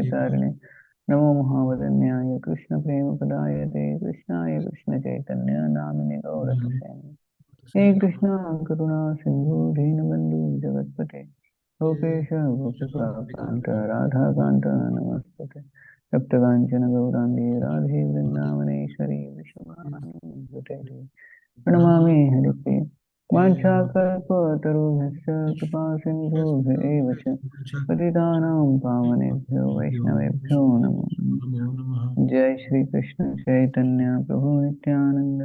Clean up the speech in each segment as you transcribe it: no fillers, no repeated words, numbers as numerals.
प्रचारिणे नमो महावदन्याय कृष्ण प्रेम पदायते कृष्णाय कृष्ण चैतन्य नामिने गौरक्षसे हे कृष्ण करुणा सिंधु दीनबंधु जगत्पते गोपेश गोपिकान्त राधाकान्त नमस्ते सप्तकाञ्चन गौराङ्गी राधे वृन्दावनेश्वरी विश्वभानुसुते प्रणमामि हरिप्रिये वाञ्छाकल्पतरुभ्यश्च कृपा सिन्धुभ्य एव च पतितानां पावनेभ्यो वैष्णवेभ्यो नमो नमः। जय श्री कृष्ण चैतन्य प्रभु नित्यानंद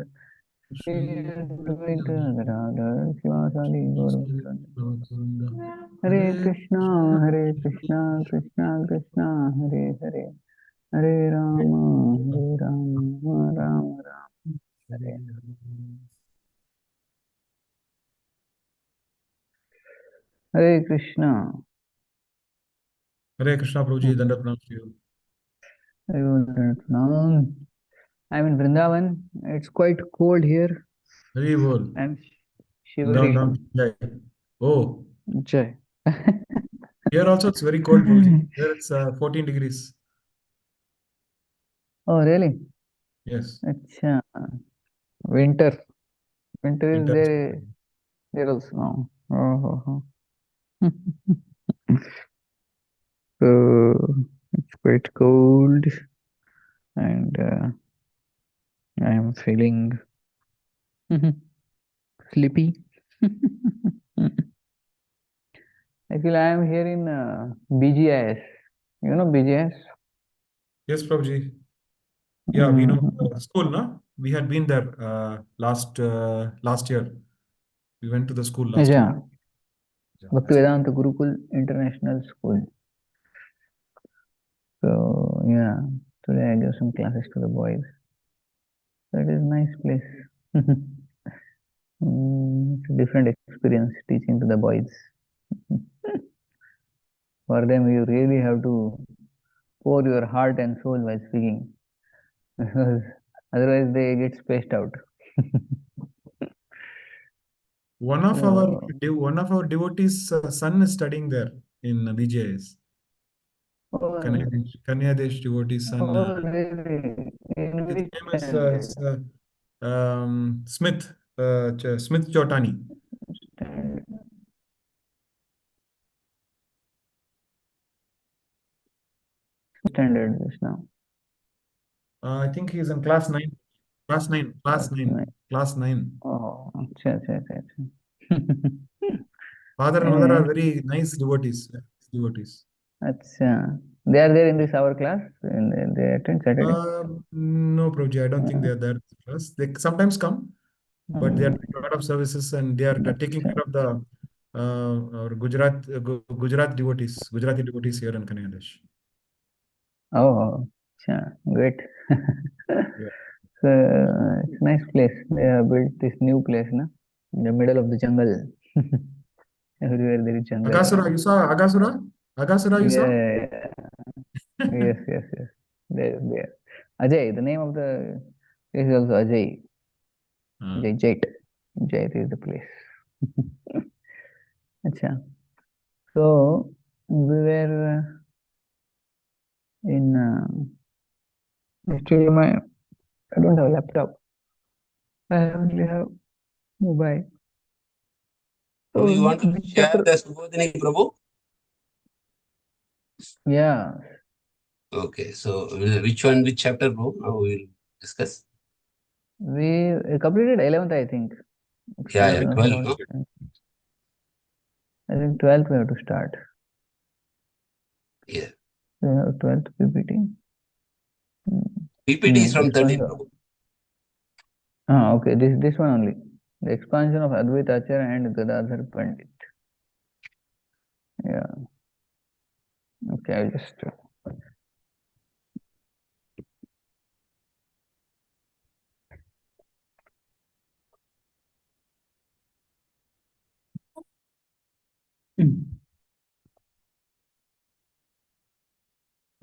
श्री अद्वैत गदाधर शिवासादि गौरभक्तवृंद हरे Krishna Krishna Krishna Hare Hare Hare Ram Ram Ram Hare Hare Krishna. Hare Krishna, Prabhuji, Dandavat Pranam to you. I'm in Vrindavan. It's quite cold here. Very well. I'm Down, shivering. down. Jai. Oh, Jai. here also it's very cold, Prabhuji. Here it's 14 degrees. Oh, really? Yes. Acha. Winter. Winter is Winter. there also now. Oh. So it's quite cold, and I am feeling sleepy. Actually, I am here in BGIS. You know BGIS? Yes, Prabhuji. Yeah, we know school, no? We had been there last year. We went to the school last year. Yeah. Bhaktivedanta Gurukul International School. So yeah, today I gave some classes to the boys. So it is a nice place. It's a different experience teaching to the boys. For them, you really have to pour your heart and soul while speaking, because otherwise they get spaced out. One of our devotees' son is studying there in BJS. Oh, Kanyadesh devotee's son. really? In His which name standard? is Smith Smith Chotani. Standard just now. I think he's in class 9. Class 9. Class 9. Class 9. Oh, acha. Father and mother are very nice devotees. Acha. They are there in this our class? And they attend Saturday? No, Prabhuji, I don't think they are there in class. They sometimes come, but they are doing a lot of services and they are taking care of the our Gujarat devotees, Gujarati devotees here in Kanyadesh. Oh, great. Yeah. So it's a nice place. They have built this new place, na? In the middle of the jungle. Everywhere there is jungle. Agasura, you saw Agasura? Agasura, you saw? Yeah. Yes. There. Ajay, the name of the place is also Ajay. Jait. Jait is the place. Acha. So we were in actually I don't have a laptop. I only have mobile. So you want to share the Subodhini, Prabhu? Yeah. Okay, so which chapter, Prabhu? Now we will discuss. We completed 11th, I think. Yeah, 12, no? I think 12th we have to start. Yeah. We have 12th PPT. PPT is from 13, Prabhu. Okay, this one only. The expansion of Advaita Ācārya and Gadadhar Pandit. Yeah. Okay, I'll just...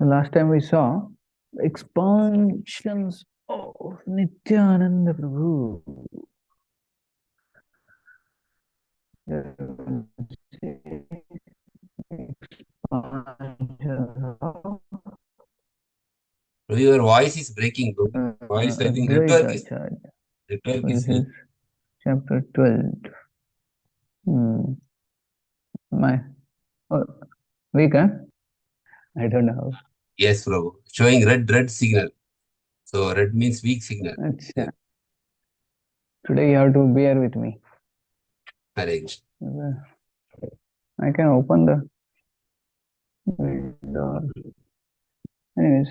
The last time we saw expansions of Nityananda Prabhu. Expansion of Your voice is breaking, bro. Voice, I think Advaita Ācārya. network This is is chapter 12. My weak, huh? I don't know. Yes, Prabhu. Showing red signal. So red means weak signal. Achha. Today you have to bear with me. Arranged. I can open the window. Anyways,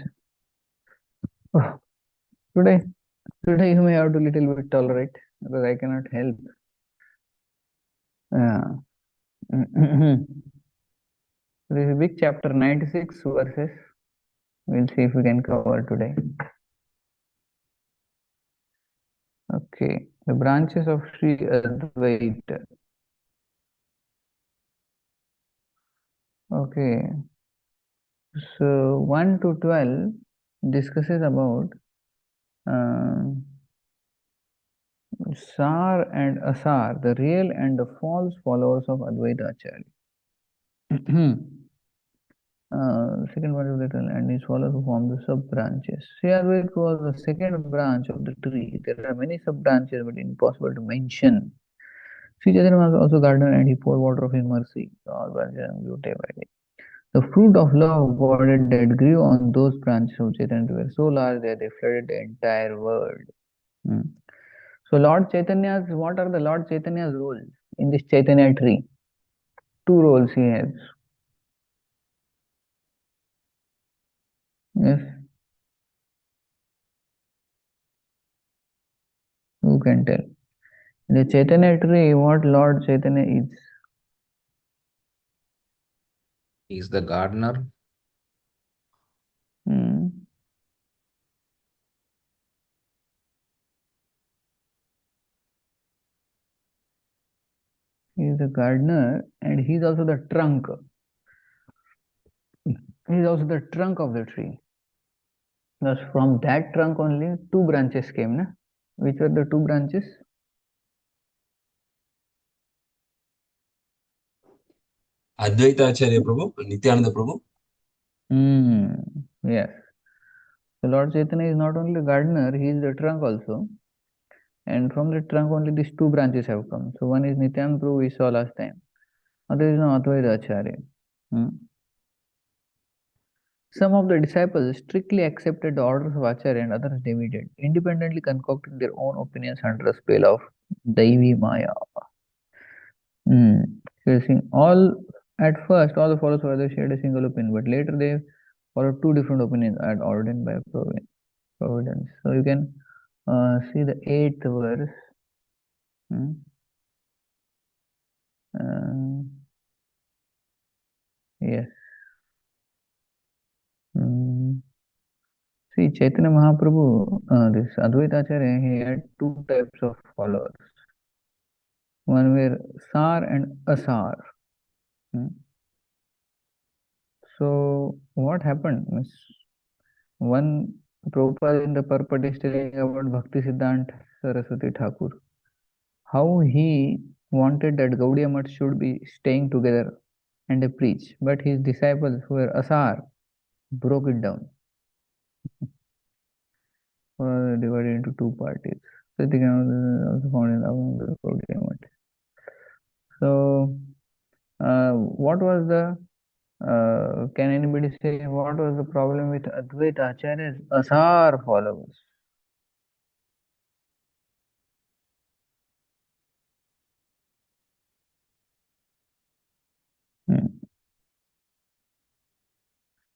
oh, today you may have to little bit tolerate because I cannot help. This is big chapter 96 verses. We'll see if we can cover today. Okay, the branches of Sri Advaita. Okay, so 1 to 12 discusses about Sar and Asar, the real and the false followers of Advaita Ācārya. Second part of the tree and his followers who form the sub branches. Sri Advaita was the second branch of the tree. There are many sub branches, but impossible to mention. Sri Chaitanya was also gardener and he poured water of his mercy. All branches grew day by day. The fruit of love God that grew on those branches of Chaitanya were so large that they flooded the entire world. So what are the Lord Chaitanya's roles in this Chaitanya tree? Two roles he has. Yes. Who can tell? In the Chaitanya tree, what Lord Chaitanya is? He is the gardener. He is the gardener and he is also the trunk. He is also the trunk of the tree. Thus, from that trunk only two branches came. Na? Which were the two branches? Advaita Ācārya Prabhu, Nityananda Prabhu. Yes. So Lord Chaitanya is not only the gardener, he is the trunk also. And from the trunk only these two branches have come. So one is Nityananda Prabhu we saw last time. Other is now Advaita Ācārya. Some of the disciples strictly accepted the orders of Ācārya and others deviated, independently concocting their own opinions under the spell of Daivi Maya. At first, all the followers of Ācārya shared a single opinion, but later they followed two different opinions as ordained by providence. So you can see the 8th verse. Yes. See, Chaitanya Mahaprabhu, this Advaita Ācārya, he had two types of followers. One were Sar and Asar. So, what happened? One Prabhupada in the purport is telling about Bhakti Siddhanta Saraswati Thakur, how he wanted that Gaudiya Math should be staying together and preach, but his disciples who were Asar broke it down. Divided into two parties. So they can also found in the Gaudiya Math. So, what was the can anybody say what was the problem with Advaita Ācārya's Asar followers?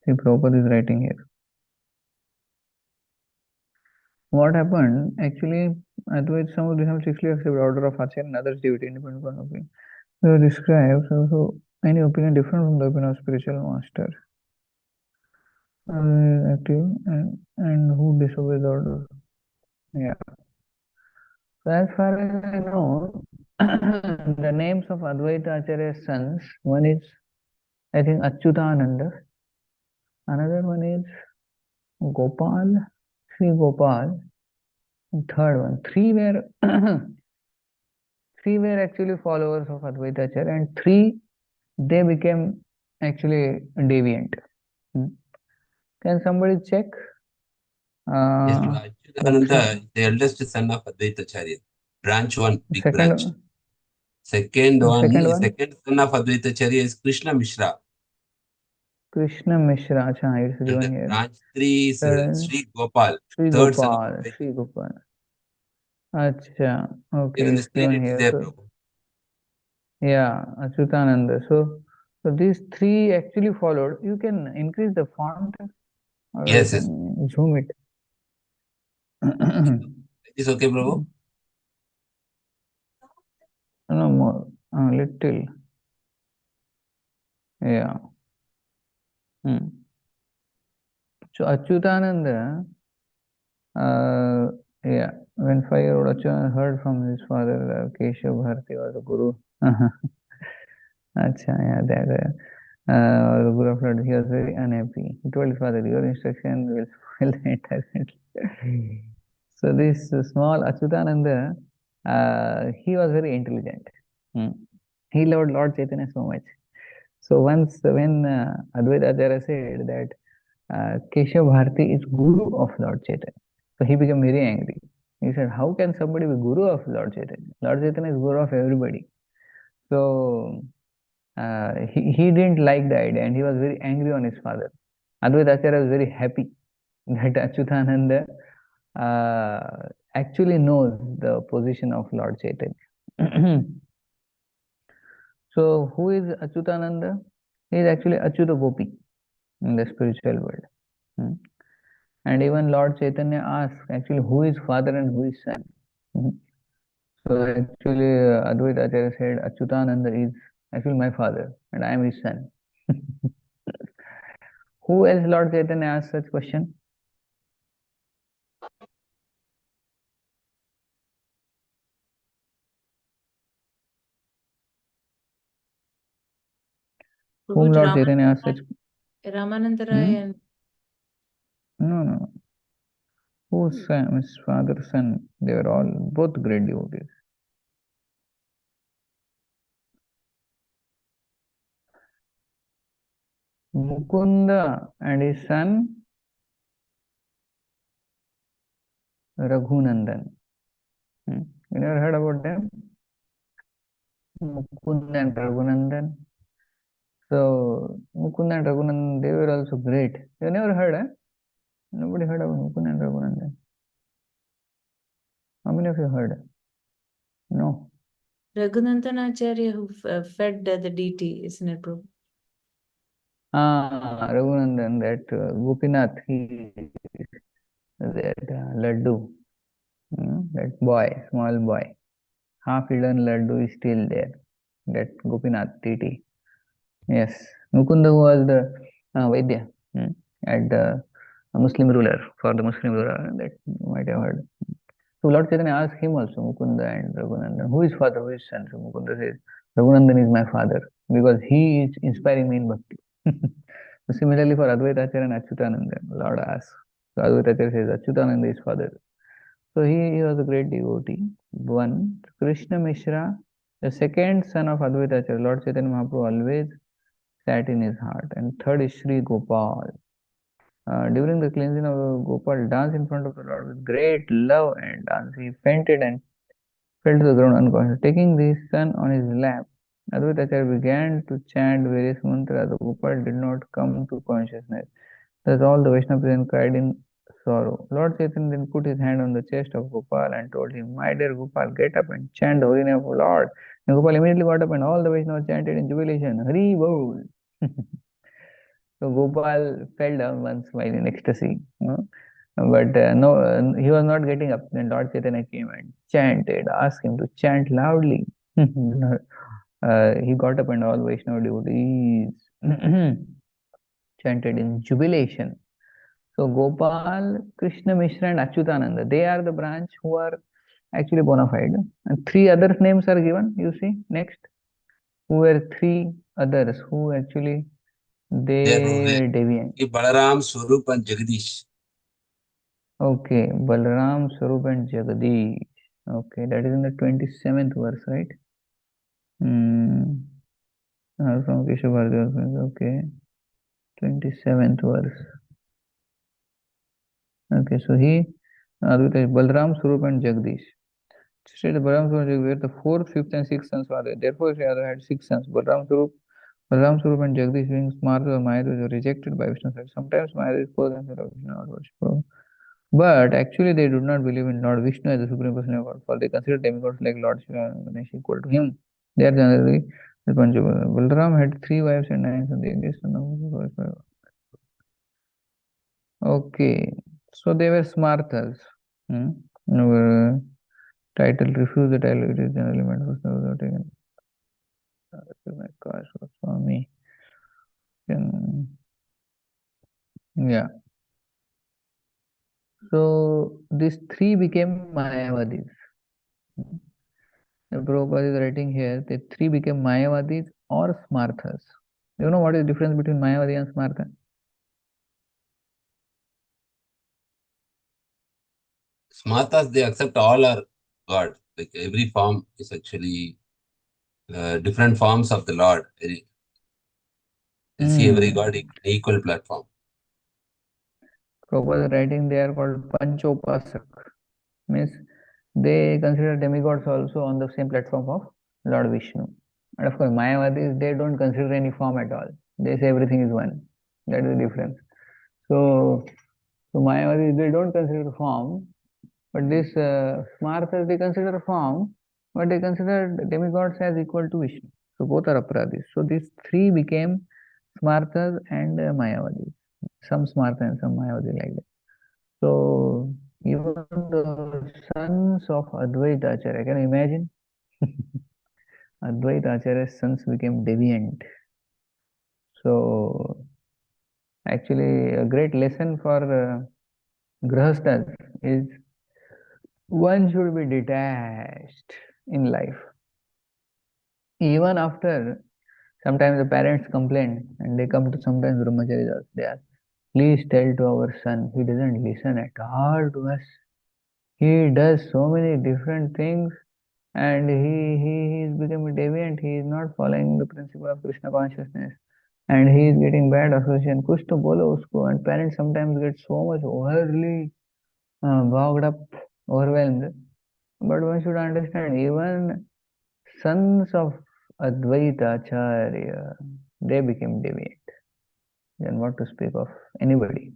See, Prabhupada is writing here. What happened? Actually, Advaita, some of them strictly accepted order of Ācārya and others deviate independent of opinion. So describes also any opinion different from the opinion of spiritual master. Active and who disobeys order. Yeah. So as far as I know, the names of Advaita Ācārya's sons, one is, I think, Achyutananda, another one is Gopal, Sri Gopal, and third one. Three were actually followers of Advaita Ācārya, and three, they became actually deviant. Can somebody check Yes, Lord. Okay. Achyutananda, the eldest son of Advaita Ācārya. Branch 1, big branch. Second Second one, one, second son of Advaita Ācārya is Krishna Mishra. Krishna Mishra. Acha, it's And given here. branch 3 is Sri Gopal, Sri third son of Gopal. Advaita. Sri Gopal. Acha, Here okay, in the it's given screen it is here. there, So, Prabhu. yeah, Achyutananda. So these three actually followed. You can increase the font, or Yes, I yes. can zoom it. Is okay, Prabhu? No more, little. Yeah. So Achyutananda, yeah, when 5-year-old Achyutananda heard from his father, Keshav Bharati was a guru. Acha, yeah, that the guru of Lord, he was very unhappy. He told his father, your instruction will spoil the entire country. So this small Achyutananda, he was very intelligent. He loved Lord Chaitanya so much. So once when Advaita Ācārya said that Keshav Bharati is guru of Lord Chaitanya, so he became very angry. He said, how can somebody be guru of Lord Chaitanya? Lord Chaitanya is guru of everybody. So he didn't like the idea and he was very angry on his father. Advaita Ācārya was very happy that Achyutananda actually knows the position of Lord Chaitanya. So who is Achyutananda? He is actually Achyuta Gopi in the spiritual world. And even Lord Chaitanya asks actually who is father and who is son. So actually Advaita Ācārya said Achyutananda is actually my father and I am his son. Who else Lord Chaitanya asked such question? Whom Lord Chaitanya asked such? Ramananda Rai and No. Whose son, his father's son? They were all both great devotees. Mukunda and his son Raghunandan. You never heard about them? Mukunda and Raghunandan. So Mukunda and Raghunandan, they were also great. You never heard, eh? Nobody heard about Mukunda and Raghunandan. How many of you heard? No. Raghunandan Ācārya who fed the deity, isn't it, Prabhu? Raghunandan, that Gopinath, he that Laddu, that boy, small boy, half hidden Laddu is still there. That Gopinath deity. Yes, Mukunda was the Vaidya at the Muslim ruler, for the Muslim ruler, that you might have heard. So Lord Chaitanya asked him also, Mukunda and Raghunandan, who is father, who is son? So Mukunda says, Raghunandan is my father because he is inspiring me in bhakti. So similarly for Advaita Ācārya and Achyutananda, Lord asks. So Advaita Ācārya says, Achyutananda is father. So he was a great devotee. One, Krishna Mishra, the second son of Advaita Ācārya, Lord Chaitanya Mahaprabhu always sat in his heart. And third is Sri Gopal. During the cleansing of Gopal, danced in front of the Lord with great love and dance. He fainted and fell to the ground unconscious. Taking his son on his lap, Advaita Ācārya began to chant various mantras. The Gopal did not come to consciousness. Thus all the Vaishnavas then cried in sorrow. Lord Chaitanya then put his hand on the chest of Gopal and told him, my dear Gopal, get up and chant the holy name of Lord. And Gopal immediately got up and all the Vaishnavas chanted in jubilation, Hari Bol. So Gopal fell down once while in ecstasy. But no, he was not getting up. Then Lord Chaitanya came and chanted, asked him to chant loudly. He got up and all Vaishnava devotees chanted in jubilation. So Gopal, Krishna Mishra and Achyutananda, they are the branch who are actually bona fide. And three other names are given, you see, next. Who were three others who actually, they were deviant. Balaram, Swarup and Jagadish. Okay, Balaram, Swarup and Jagadish. Okay, that is in the 27th verse, right? From Keshav Bharati, okay. 27th verse. Okay, so he, Advaita is Balram, Swarup and Jagdish. Said Balram, Swarup and Jagdish were the fourth, fifth and sixth sons were there. Therefore, Sri Radha had six sons. Balram, Swarup and Jagdish being Smarta or Mayadvaja were rejected by Vishnu. Sometimes Mayadvaja posed themselves as Vishnu or worship. But actually they do not believe in Lord Vishnu as the Supreme Personality of God, for they consider demigods like Lord Shiva and Ganesh equal to him. They are generally the Panchabhutana. Balaram had 3 wives and 9 sons. The youngest son of Okay, so they were Smarthas. Hmm? Our title refuse the title. It is generally meant for without taken. My gosh, Swami. Yeah. So these 3 became Mayavadis. The Prabhupada is writing here that 3 became Mayavadis or Smarthas. You know what is the difference between Mayavadi and Smartha? Smartas, they accept all are God. Like every form is actually different forms of the Lord. They see every God equal platform. Prabhupada is writing they are called Panchopasak. Means they consider demigods also on the same platform of Lord Vishnu. And of course, Mayavadis, they don't consider any form at all. They say everything is one. That is the difference. So Mayavadis, they don't consider form, but this Smarthas, they consider form, but they consider demigods as equal to Vishnu. So both are Aparadis. So these 3 became Smarthas and Mayavadis. Some Smartha and some Mayavadi like that. So even the sons of Advaita Ācārya, can you imagine? Advaita Ācārya's sons became deviant. So actually a great lesson for Grahasthas is one should be detached in life. Even after sometimes the parents complain and they come to sometimes brahmacharis, they ask, please tell to our son, he doesn't listen at all to us. He does so many different things and he is becoming deviant. He is not following the principle of Krishna consciousness and he is getting bad association. Kuch to bolo usko. And parents sometimes get so much overly bogged up, overwhelmed. But one should understand, even sons of Advaita Ācārya, they became deviant. Then what to speak of anybody?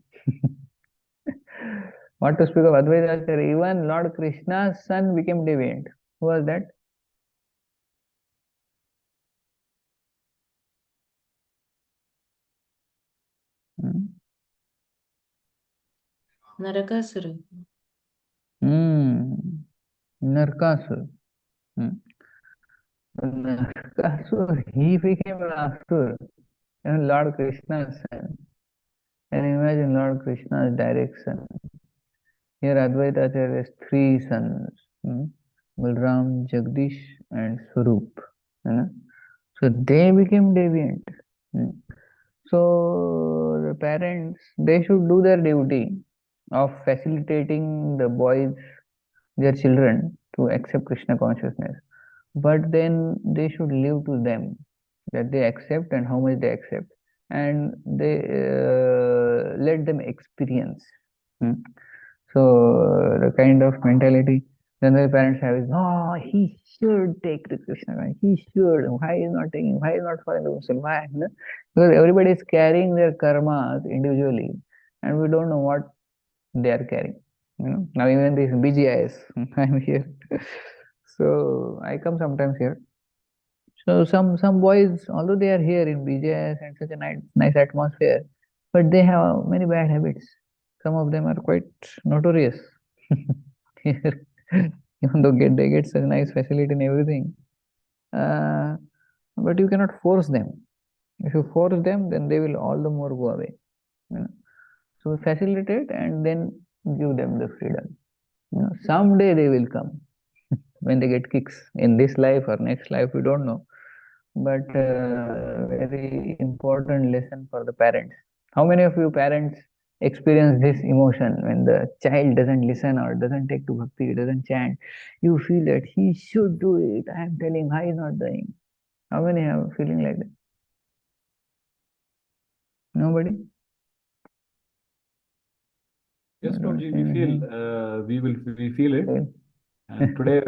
What to speak of Advaita Ācārya? Even Lord Krishna's son became deviant. Who was that? Narakasura. Narkasur. Narkasur, he became an Asur. And Lord Krishna's son. And imagine Lord Krishna's direction. Here Advaita Ācārya has 3 sons. Balram, Jagdish and Swarup. So they became deviant. So the parents, they should do their duty of facilitating the boys, their children, to accept Krishna consciousness. But then they should leave to them that they accept and how much they accept, and they let them experience. So the kind of mentality generally parents have is, no, he should take the Krishna consciousness. He should. Why is not taking? Why is not following the Muslim? Why? Because everybody is carrying their karmas individually, and we don't know what they are carrying. Now even this BGIS, I'm here. So I come sometimes here. So some boys, although they are here in BJS and such a nice atmosphere, but they have many bad habits. Some of them are quite notorious. Here, even though they get such nice facility and everything, but you cannot force them. If you force them, then they will all the more go away. So facilitate and then give them the freedom. Someday they will come when they get kicks in this life or next life, we don't know. But very important lesson for the parents. How many of you parents experience this emotion when the child doesn't listen or doesn't take to bhakti, doesn't chant? You feel that he should do it. I am telling why he is not doing. How many have feeling like that? Nobody? Yes, I don't Prabhuji, see we feel anything. we feel it. Okay. And today,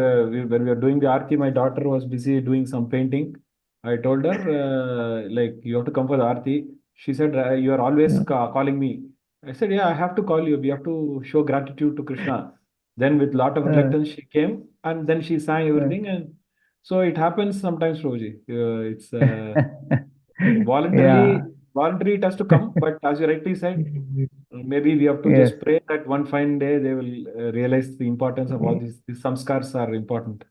when we were doing the Aarti, my daughter was busy doing some painting. I told her, like, you have to come for the Aarti. She said, you are always calling me. I said, yeah, I have to call you. We have to show gratitude to Krishna. Then, with lot of reluctance, she came and then she sang everything. And so it happens sometimes, Prabhuji. It's Yeah. voluntary it has to come. But as you rightly said, maybe we have to Yes. just pray that one fine day they will realize the importance of all these samskars are important.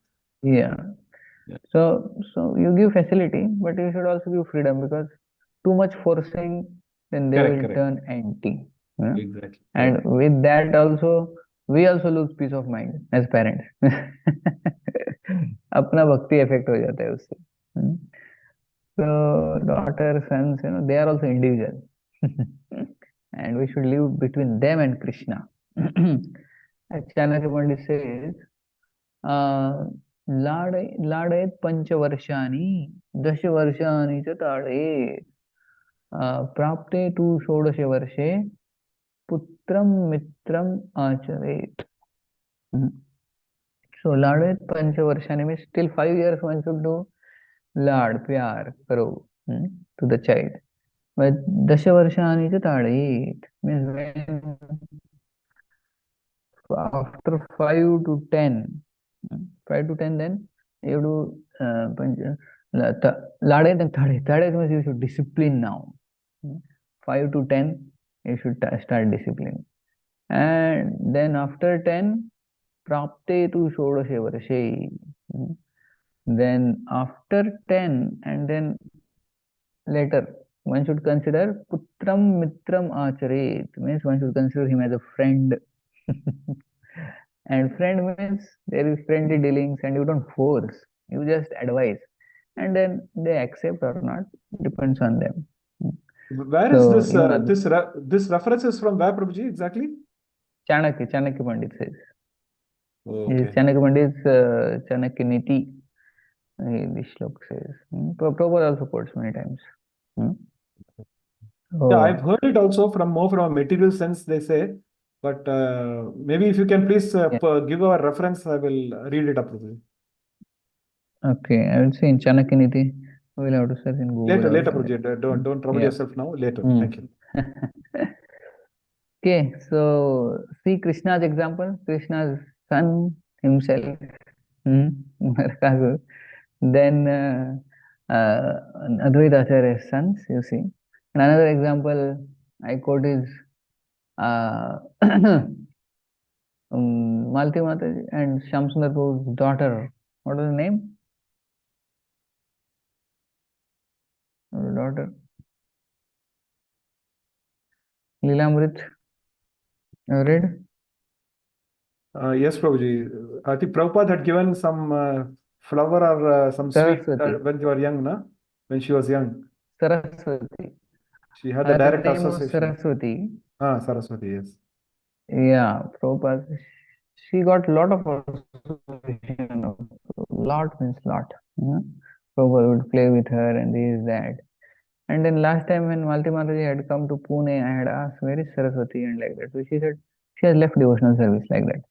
Yeah. Yeah. So you give facility, but you should also give freedom, because too much forcing, then they Correct, will correct. turn anti. Yeah? Exactly. And Correct. with that also, we also lose peace of mind as parents. अपना भक्ति effect हो जाता है उससे. So daughter, sons, they are also individual. And we should live between them and Krishna. Ācārya Pandit says, लाडयेत् पंचवर्षाणि दशवर्षाणि च ताडयेत् प्राप्ते तु षोडशे वर्षे पुत्रं मित्रम् आचरेत्. So लाडयेत् पंचवर्षाणि means till 5 years one should do lad, pyar, karo to the child. But dashavarshani च ताडयेत् means when after 5 to 10, 5 to 10, then you do lade and thade means you should discipline now. 5 to 10 you should start discipline, and then after 10 prapte tu shodashe varshe. Then after 10 and then later one should consider putram mitram acharet, means one should consider him as a friend. And friend means there is friendly dealings and you don't force, you just advise, and then they accept or not, depends on them. Where is So this even this reference is from where, Prabhuji, exactly? Chanakya Pandit says. Okay. Chanakya Pandit's Chanakya Niti, this shlok says. Prabhupada also quotes many times. Yeah, I've heard it also from more from a material sense, they say. But maybe if you can please give a reference, I will read it up. Prabhuji. Okay, I will say in Chanakya Niti. We'll have to search in Google. Later, Prabhuji. Don't trouble yourself now. Later. Thank you. Okay, so see Krishna's example. Krishna's son himself, Narakasu. Then Advaita Ācārya's sons, you see. And another example I quote is Malti Mataji and Shamsundar Prabhu's daughter. What was the name? Her daughter. Lila Amrit. You read? Yes, Prabhuji. I think Prabhupada had given some flower or some sweet when they were young, na? When she was young. Saraswati. She had the direct name was association. Saraswati. Saraswati, yes. Yeah, Prabhupada. She got a lot of association. Lot means lot. Prabhupada would play with her and this, that. And then last time when Malti Mataji had come to Pune, I had asked, where is Saraswati? And like that. So she said, she has left devotional service like that.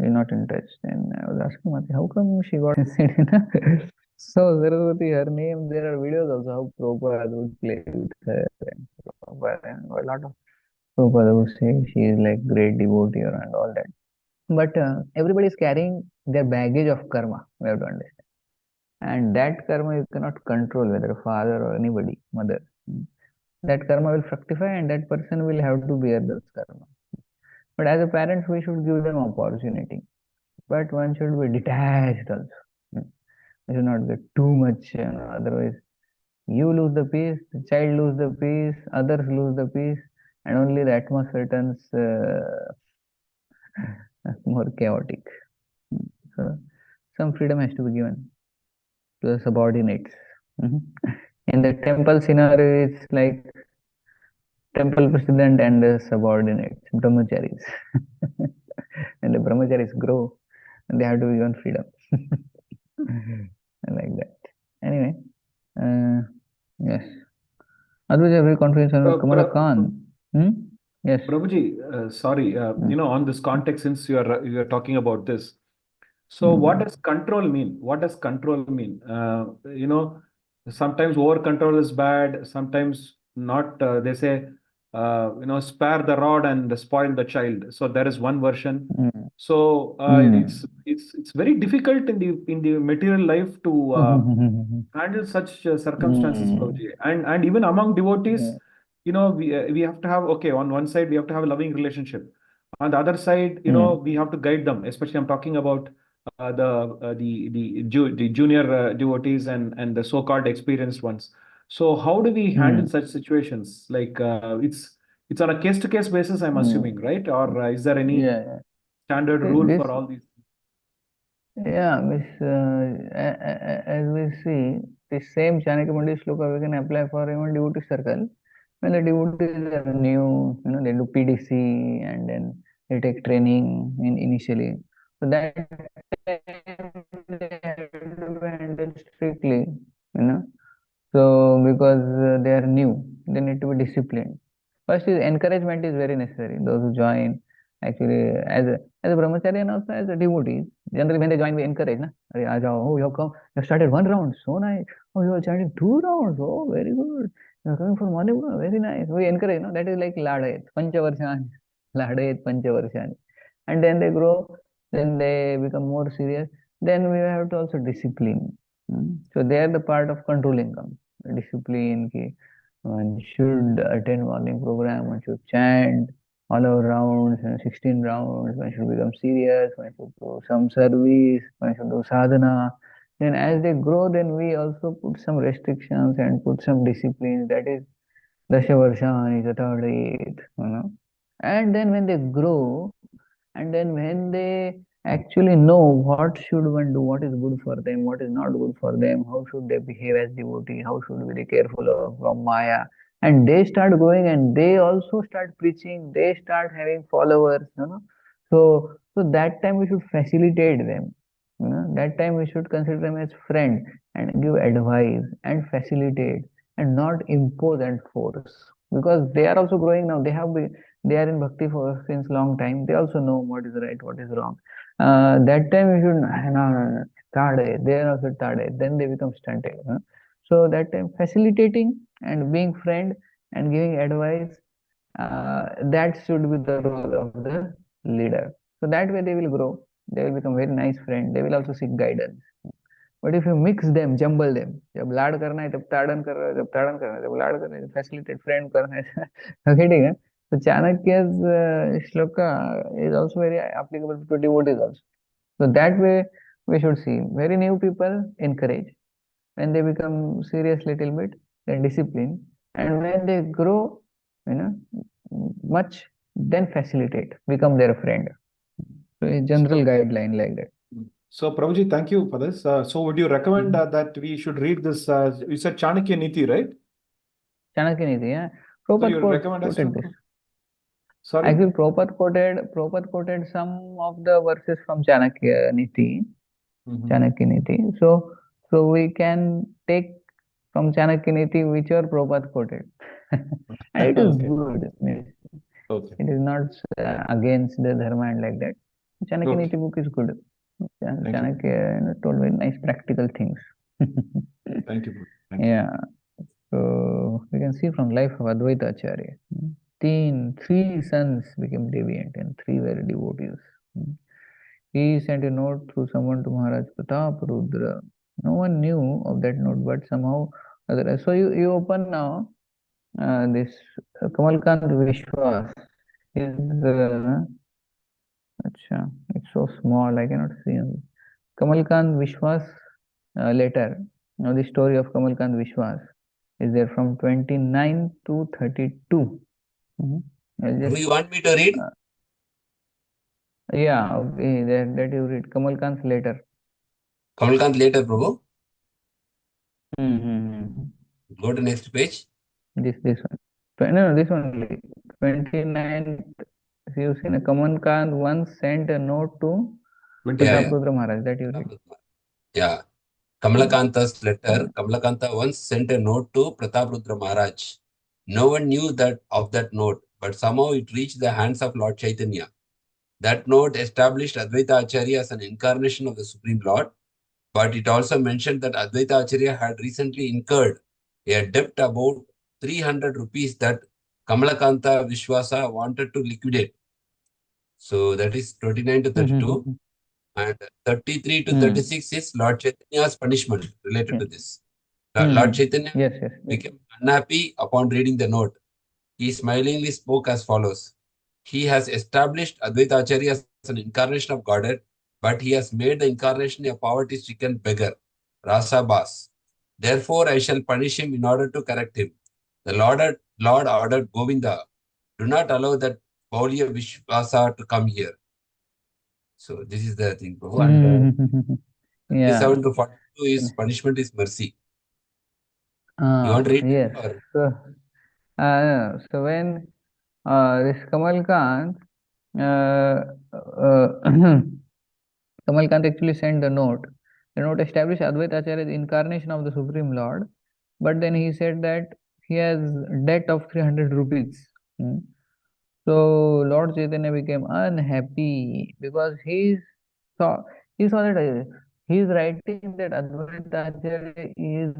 She's not interested. And I was asking Mati, how come she got interested? So Saraswati, her name, there are videos also how Prabhupada would play with her. And a lot of Prabhupada would say she is like great devotee and all that. But everybody is carrying their baggage of karma, we have to understand. And that karma you cannot control, whether father or anybody, mother. That karma will fructify and that person will have to bear those karma. But as a parent, we should give them opportunity. But one should be detached also. We should not get too much, otherwise you lose the peace, the child lose the peace, others lose the peace, and only the atmosphere turns more chaotic. So some freedom has to be given to the subordinates. In the temple scenario, it's like temple president and the subordinates, brahmacharis. And the brahmacharis grow, and they have to be given freedom. Like that. Anyway, yes. Otherwise, every conference on Kamala Khan. Yes. Prabhuji, sorry, on this context, since you are talking about this, so Mm. what does control mean? What does control mean? Sometimes over control is bad, sometimes not. They say, spare the rod and spoil the child. So there is one version. Mm. So Mm. it's very difficult in the material life to handle such circumstances, Mm. Prabhuji. And even among devotees, Yeah. we have to have, okay, on one side we have to have a loving relationship. On the other side, Mm. we have to guide them. Especially, I'm talking about the junior devotees and the so-called experienced ones. So how do we handle Mm. such situations? Like it's on a case-to-case basis, I'm assuming, Mm. right? Or is there any Yeah, yeah. standard See, rule this, for all these? yeah, miss, as we see, the same Chanakya Pandit shloka we can apply for even devotee circle. When the devotees are new, they do PDC and then they take training initially. So that time they have to be handled strictly, you know. So because they are new, they need to be disciplined. First is encouragement is very necessary. Those who join, actually, as a brahmachari and also as a devotee, generally when they join, we encourage, na. Arey, aa jao. Oh, you have come. You have started one round. So nice. Oh, you are chanting two rounds. Oh, very good. You are coming from Manipur. Very nice. We encourage. No, that is like ladayat, panchavarshani, ladayat panchavarshani. And then they grow. Then they become more serious. Then we have to also discipline. So they are the part of controlling comes. Discipline ki one should attend morning program, one should chant all our rounds, 16 rounds, one should become serious, one should do some service, one should do sadhana. Then as they grow, then we also put some restrictions and put some discipline. That is Dashavarshani, Chaturdaith. And then when they grow, and then when they actually know what should one do, what is good for them, what is not good for them, how should they behave as devotee, how should we be careful of from Maya, and they start going and they also start preaching, they start having followers. So that time we should facilitate them. That time we should consider them as friend and give advice and facilitate and not impose and force, because they are also growing now. They are in bhakti for since long time. They also know what is right, what is wrong. That time you should no, tade. They are also tade. Then they become stunted. So that time facilitating and being friend and giving advice, that should be the role of the leader. So that way they will grow. They will become very nice friend. They will also seek guidance. But if you mix them, jumble them, जब लाड करना है तब ताड़न कर रहा है, जब ताड़न करना है तब लाड करना है, facilitate friend करना है. Okay, ठीक है. So Chanakya's shloka is also very applicable to devotees also. So that way we should see very new people encourage. When they become serious little bit, then discipline, and when they grow, you know, much, then facilitate, become their friend. So a general guideline like that. So, Prabhuji, thank you for this. So, would you recommend that we should read this? You said Chanakya Niti, right? Chanakya Niti, yeah. So, Prabhupada you recommend us quoted to? this. Sorry? Actually, Prabhupada quoted some of the verses from Chanakya Niti. Chanakya Niti. So we can take from Chanakya Niti whichever Prabhupada quoted. And it is Okay. good. Means Okay. it is not against the dharma and like that. Chanakya Okay. Niti book is good. Thank you. Chanakya told very nice practical things. Thank you. Thank you. Yeah. So we can see from life of Advaita Ācārya. Three sons became deviant and three were devotees. He sent a note through someone to Maharaj Prataprudra. No one knew of that note, but somehow other. So you open now this Kamalkant Vishwas is it's so small I cannot see. Kamalkant Vishwas letter. Now the story of Kamalkant Vishwas is there from 29 to 32. Do you want me to read? Yeah, okay, that you read Kamalkant's letter. Kamalkant later, Prabhu. Mm-hmm. Go to next page. This one. No, this one only. 29. So you see, Kamalkant once sent a note to Prataprudra Maharaj. That you read. Yeah. Kamalakanta's letter. Kamalakanta once sent a note to Prataprudra Maharaj. No one knew that of that note, but somehow it reached the hands of Lord Chaitanya. That note established Advaita Ācārya as an incarnation of the Supreme Lord, but it also mentioned that Advaita Ācārya had recently incurred a debt about 300 rupees that Kamalakanta Vishwasa wanted to liquidate. So that is 29 to 32. And 33 to 36 is Lord Chaitanya's punishment related to this. Lord Chaitanya became unhappy upon reading the note. He smilingly spoke as follows. He has established Advaita Ācārya as an incarnation of Godhead, but he has made the incarnation a poverty-stricken beggar, Rasa Bas. Therefore, I shall punish him in order to correct him. The Lord ordered Govinda, do not allow that Baulya Vishwasa to come here. So this is the thing, Prabhu. And 37 to 42 is punishment is mercy. You want to read? Yes. So when this Kamalkant, Kamalkant actually sent the note. The note established Advaita Ācārya as incarnation of the Supreme Lord, but then he said that he has debt of 300 rupees. So Lord Chaitanya became unhappy because he saw that he is writing that Advaita Ācārya is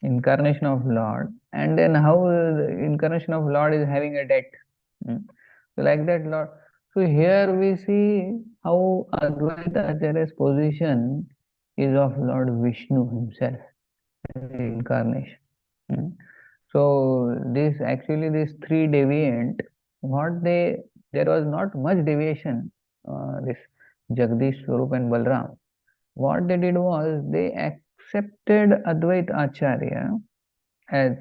incarnation of Lord, and then how the incarnation of Lord is having a debt. So like that Lord. So here we see how Advaita Ācārya's position is of Lord Vishnu himself, incarnation. So these three deviant, there was not much deviation. This Jagdish, Swarup and Balram. What they did was they accepted Advaita Ācārya as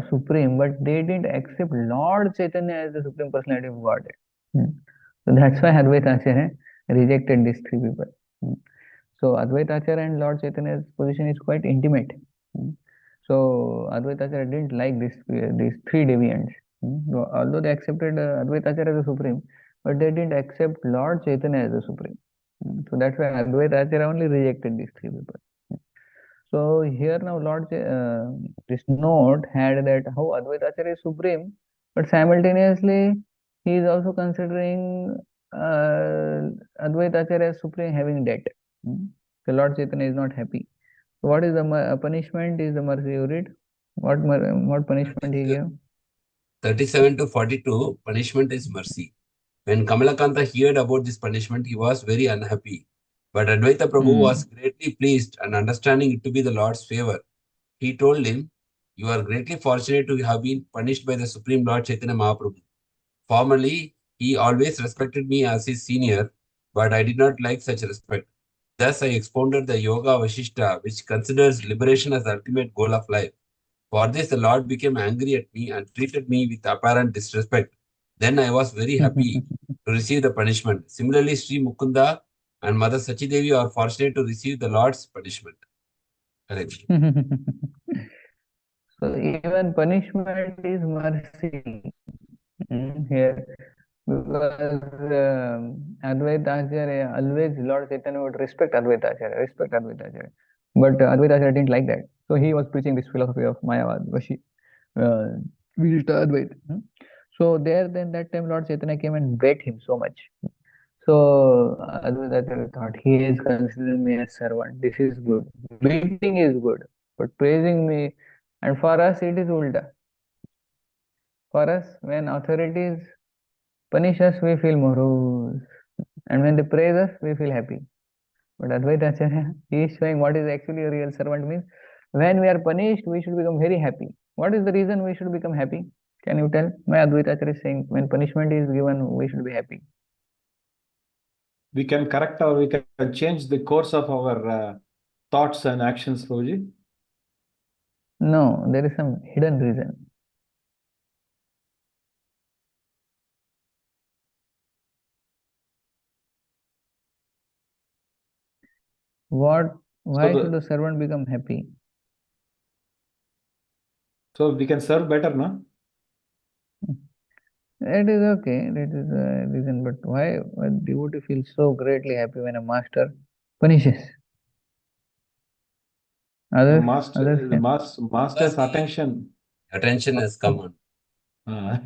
supreme, but they didn't accept Lord Chaitanya as the supreme personality of Godhead. So that's why Advaita Ācārya rejected these three people. So Advaita Ācārya and Lord Chaitanya's position is quite intimate. So Advaita Ācārya didn't like these three deviants. Although they accepted Advaita Ācārya as the supreme, but they didn't accept Lord Chaitanya as the supreme. So that's why Advaita Ācārya only rejected these three people. So here now this note had that how Advaita Ācārya is supreme, but simultaneously he is also considering Advaita Ācārya as supreme having debt. The Lord Chaitanya is not happy. So what is the punishment? Is the mercy you read? What punishment he gave? 37 to 42, punishment is mercy. When Kamalakanta heard about this punishment, he was very unhappy. But Advaita Prabhu was greatly pleased and understanding it to be the Lord's favor. He told him, you are greatly fortunate to have been punished by the Supreme Lord Chaitanya Mahaprabhu. Formerly, he always respected me as his senior, but I did not like such respect. Thus, I expounded the Yoga Vashishta, which considers liberation as the ultimate goal of life. For this, the Lord became angry at me and treated me with apparent disrespect. Then I was very happy to receive the punishment. Similarly, Sri Mukunda and Mother Sachidevi are fortunate to receive the Lord's punishment. Correct. So even punishment is mercy here, because Advaita Ācārya, always Lord Chaitanya would respect Advaita Ācārya. But Advaita Ācārya didn't like that. So he was preaching this philosophy of Mayavad, Vashi, Vishishta Advaita. So that time Lord Chaitanya came and beat him so much. So Advaita Ācārya thought, he is considering me as servant. This is good. Beating is good, but praising me, and for us it is ulta. For us, when authorities punish us, we feel morose, and when they praise us, we feel happy. But Advaita Ācārya, he is showing what is actually a real servant means. When we are punished, we should become very happy. What is the reason we should become happy? Can you tell? My Advaita Ācārya is saying, when punishment is given, we should be happy. We can correct or we can change the course of our thoughts and actions, Prabhuji. No, there is some hidden reason. Why should a servant become happy? So we can serve better, no? That is okay. That is a reason. But why a devotee feels so greatly happy when a master punishes? The master's attention. Attention has come on.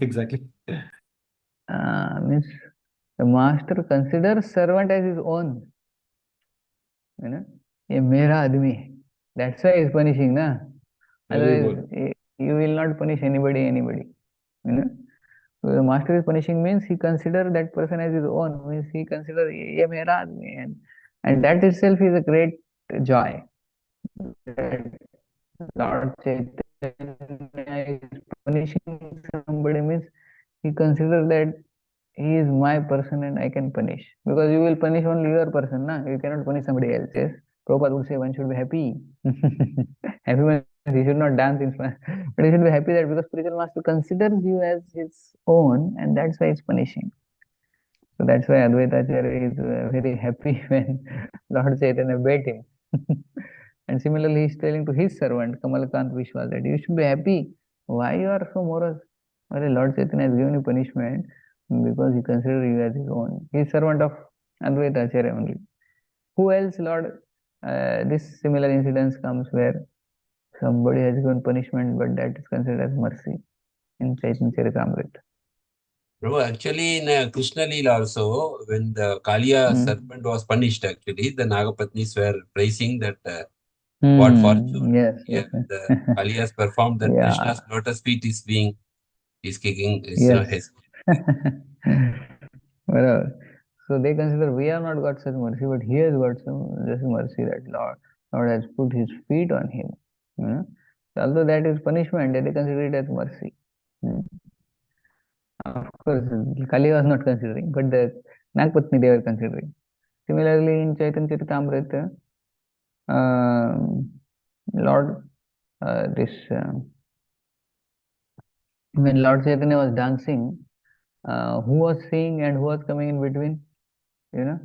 Exactly. Means the master considers servant as his own. You know, ये मेरा आदमी है. That's why he's punishing, na. Very Otherwise, good. you will not punish anybody. You know, so the master is punishing means he consider that person as his own. Means he consider ये मेरा आदमी है, and that itself is a great joy. That Lord Chaitanya is punishing somebody means he considers that he is my person and I can punish. Because you will punish only your person, na? You cannot punish somebody else. Yes? Prabhupada would say one should be happy. Happy means he should not dance in front. But he should be happy that because spiritual master considers you as his own and that's why he's punishing. So that's why Advaita Ācārya is very happy when Lord Chaitanya beat him. And similarly, he is telling to his servant, Kamalakant Vishwas, that you should be happy. Why you are so morose? Well, Lord Chaitanya has given you punishment because he considers you as his own. He is servant of Advaita Ācārya only. Who else, Lord? This similar incidence comes where somebody has given punishment, but that is considered as mercy in Chaitanya Caritamrta. Prabhu, actually in Krishna Lila also, when the Kaliya serpent was punished, actually, the Nagapatnis were praising that what fortune. Yes, Yeah, yes. the Kaliya has performed that Yeah. Krishna's lotus feet is kicking, Yes. Whatever. So they consider we have not got such mercy, but he has got some just mercy that Lord has put his feet on him. You know? So although that is punishment, they consider it as mercy. Of course, Kali was not considering, but the Nagpatni they were considering. Similarly, in Chaitanya Charitamrita, Lord, when Lord Chaitanya was dancing, who was seeing and who was coming in between? You know,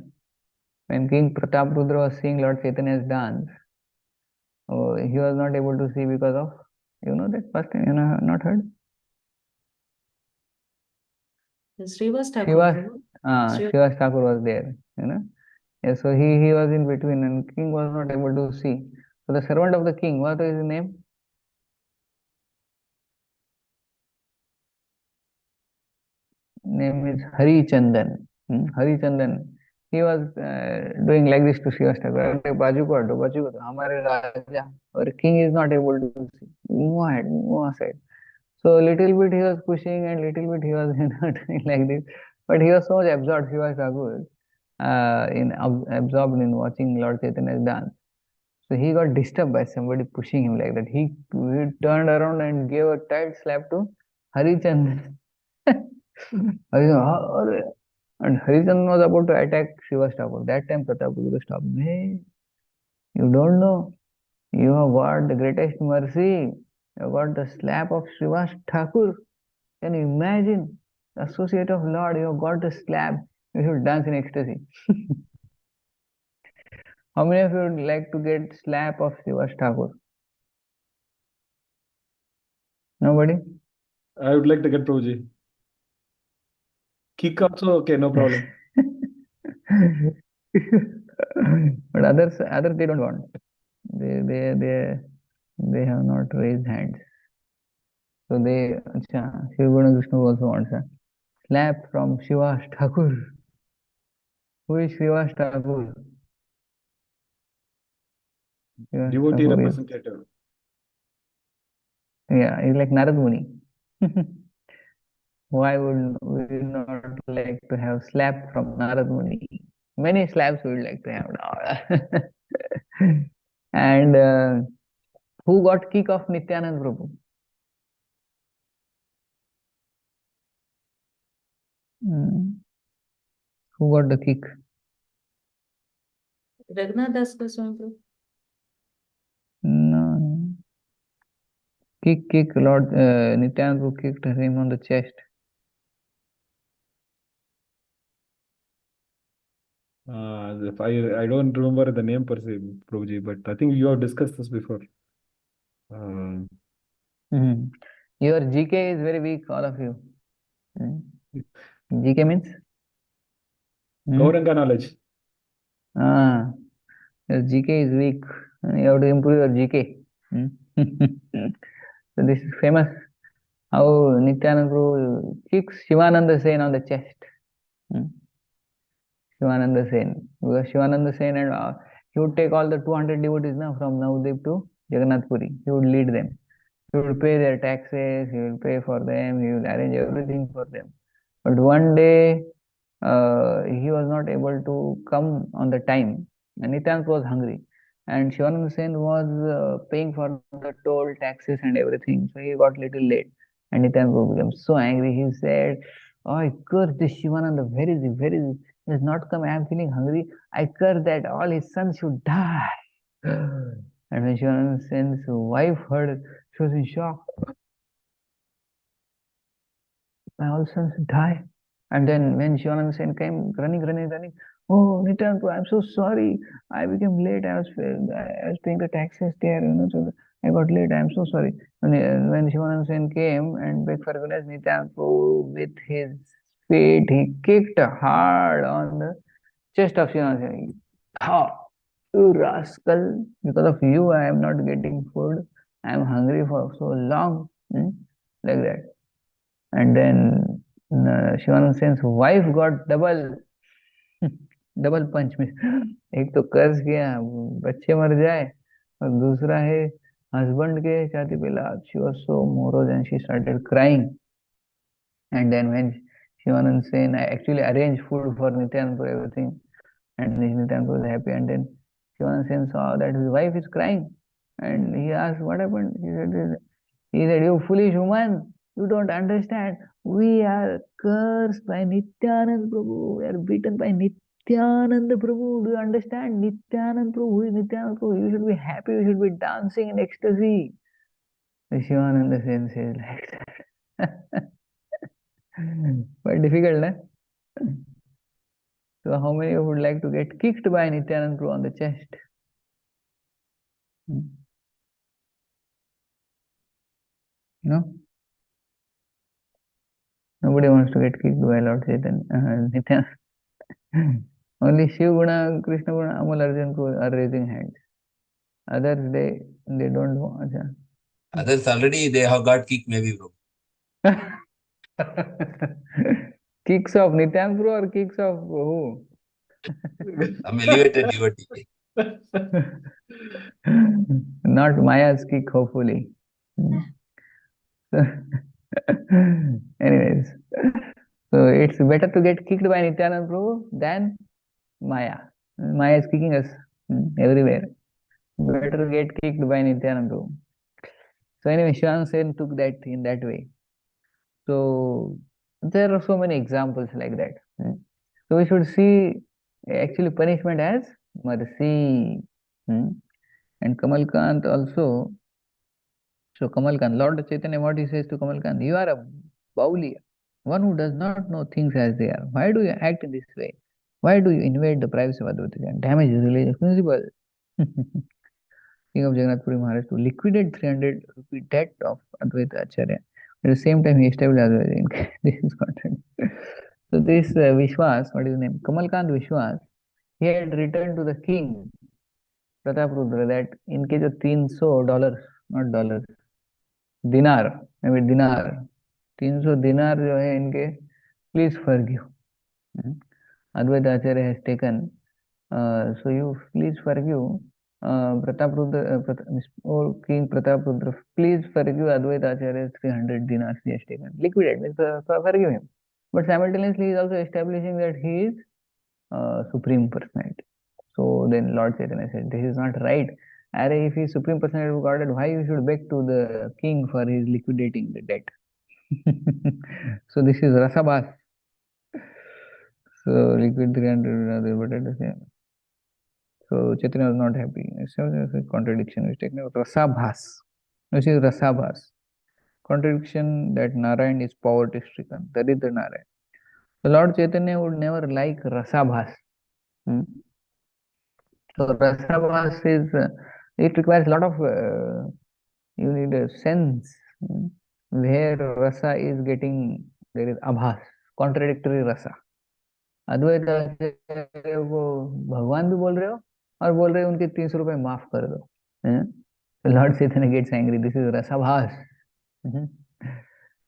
when King Prataprudra was seeing Lord Chaitanya's dance, he was not able to see because of, you know that first time, you know, not heard? Srivas Thakur. Srivas Thakur was there, you know. Yeah, so he was in between and king was not able to see. So the servant of the king, what is his name? Name is Hari Chandan. Hari Chandan. He was doing like this to Srivas Thakur. Baju ko hado, baju ko hado. Hamare raja. Or king is not able to see. Move ahead, move aside. So little bit he was pushing and little bit he was not doing like this. But he was so much absorbed, Srivas Thakur, absorbed in watching Lord Chaitanya's dance. So he got disturbed by somebody pushing him like that. He turned around and gave a tight slap to Harichandan. And Harichandan was about to attack Srivas Thakur. That time Prataprudra stopped. Hey, you don't know. You have got the greatest mercy. You have got the slap of Srivas Thakur. Can you imagine? The associate of Lord, you have got the slap. You should dance in ecstasy. How many of you would like to get slap of Srivas Thakur? Nobody? I would like to get Prabhuji. Kick also, okay, no problem. But others they don't want. They have not raised hands. So Shiv Guna Vishnu also wants a slap from Srivas Thakur. Who is Srivas Thakur? Devotee representative. Yeah, he's like Narad Muni. Why would we not like to have slap from Narad Muni? Many slaps we would like to have. And who got kick of Nityanand Prabhu? Who got the kick? Raghunath Das Goswami. No. Kick, Lord Nityanand Prabhu kicked him on the chest. I don't remember the name per se, Prabhuji, but I think you have discussed this before. Your GK is very weak, all of you. GK means? Gauranga knowledge. Your GK is weak. You have to improve your GK. So this is famous how Nityananda Prabhu kicks Shivananda Sen on the chest. Shivananda Sen. Because Shivananda Sen and he would take all the 200 devotees now from Navadvip to Jagannath Puri. He would lead them. He would pay their taxes, he will pay for them, he will arrange everything for them. But one day, he was not able to come on the time. And Nityananda was hungry. And Shivananda Sen was paying for the toll, taxes and everything. So he got little late. And Nityananda became so angry. He said, "Oh, I curse this Shivananda. Where is he? Where is he? He has not come. I am feeling hungry. I curse that all his sons should die." And when Shivananda Sen's wife heard it, she was in shock. My all sons die. And then when Shivananda Sen came running, "Oh, Nityananda, I'm so sorry. I became late. I was paying the taxes there, so I got late. I'm so sorry." And when Shivananda Sen came and begged forgiveness, Nityananda with his feet, he kicked hard on the chest of Shivananda Sen. "Ha! You rascal! Because of you, I am not getting food. I am hungry for so long." Like that. And then Shivananda Sen's wife got double punch में एक तो कर्ज किया बच्चे मर जाए और दूसरा है हस्बैंड के छाती पे लात. She was so morose and she started crying. And then when Shivananda Sen actually arranged food for Nityananda for everything, and Nityananda was happy. And then Shivananda Sen saw that his wife is crying, and he asked, "What happened?" He said, "You foolish woman, you don't understand. We are cursed by Nityananda Prabhu. We are beaten by Nityananda Prabhu. Do you understand? Nityananda Prabhu, who is Nityananda Prabhu? You should be happy. You should be dancing in ecstasy." The Shivananda Sen says like that. Quite difficult, na? So how many would like to get kicked by Nityananda Prabhu on the chest? No? Nobody wants to get kicked by Lord Chaitanya. Nityananda. Only Shiv Guna, Krishna Guna, Amal Arjun are raising hands. Others, they don't want. Others already they have got kicked, maybe, bro. Kicks of Nityananda Prabhu or kicks of who? Some elevated devotee. Not Maya's kick, hopefully. Anyways, so it's better to get kicked by Nityananda Prabhu than Maya. Maya is kicking us everywhere. Better to get kicked by Nityananda Prabhu. So anyway, Shivananda Sen took that in that way. So there are so many examples like that. So we should see actually punishment as mercy. And Kamalkant also. So Kamalkant, Lord Chaitanya, what he says to Kamalkant, "You are a Bauliya, one who does not know things as they are. Why do you act in this way? Why do you invade the privacy of Advaita and damage his religious principle?" King of Jagannath Puri Maharaj to liquidate 300 rupee debt of Advaita Ācārya. At the same time, he established Advaita. This is content. So this Vishwas, what is his name? Kamalkant Vishwas, he had written to the king, Prataprudra, that इनके जो $300, not dollars, dinar, maybe dinar, 300 dinar जो है इनके, please forgive. Advaita Ācārya has taken, so you please forgive Prataprudra, King Prataprudra, please forgive Advaita Ācārya's 300 dinars he has taken. Liquidate, means forgive him. But simultaneously he is also establishing that he is Supreme Personality. So then Lord Chaitanya said, "This is not right. If he is Supreme Personality of Godhead, why you should beg to the king for his liquidating the debt?" So this is Rasabhas. So liquid 300, but at the same. So Chaitanya was not happy. It's a contradiction. It's taken Rasabhas. This is Rasabhas. Contradiction that Narayan is poverty stricken. That is the Narayan. So Lord Chaitanya would never like Rasabhas. So Rasabhas is, it requires a lot of, you need a sense where Rasa is getting, there is Abhas, contradictory Rasa. अद्वैत आचार्य को भगवान भी बोल रहे हो और बोल रहे हो उनके 300 रुपए माफ कर दो. Lord Chaitanya gets angry. This is Rasabhas.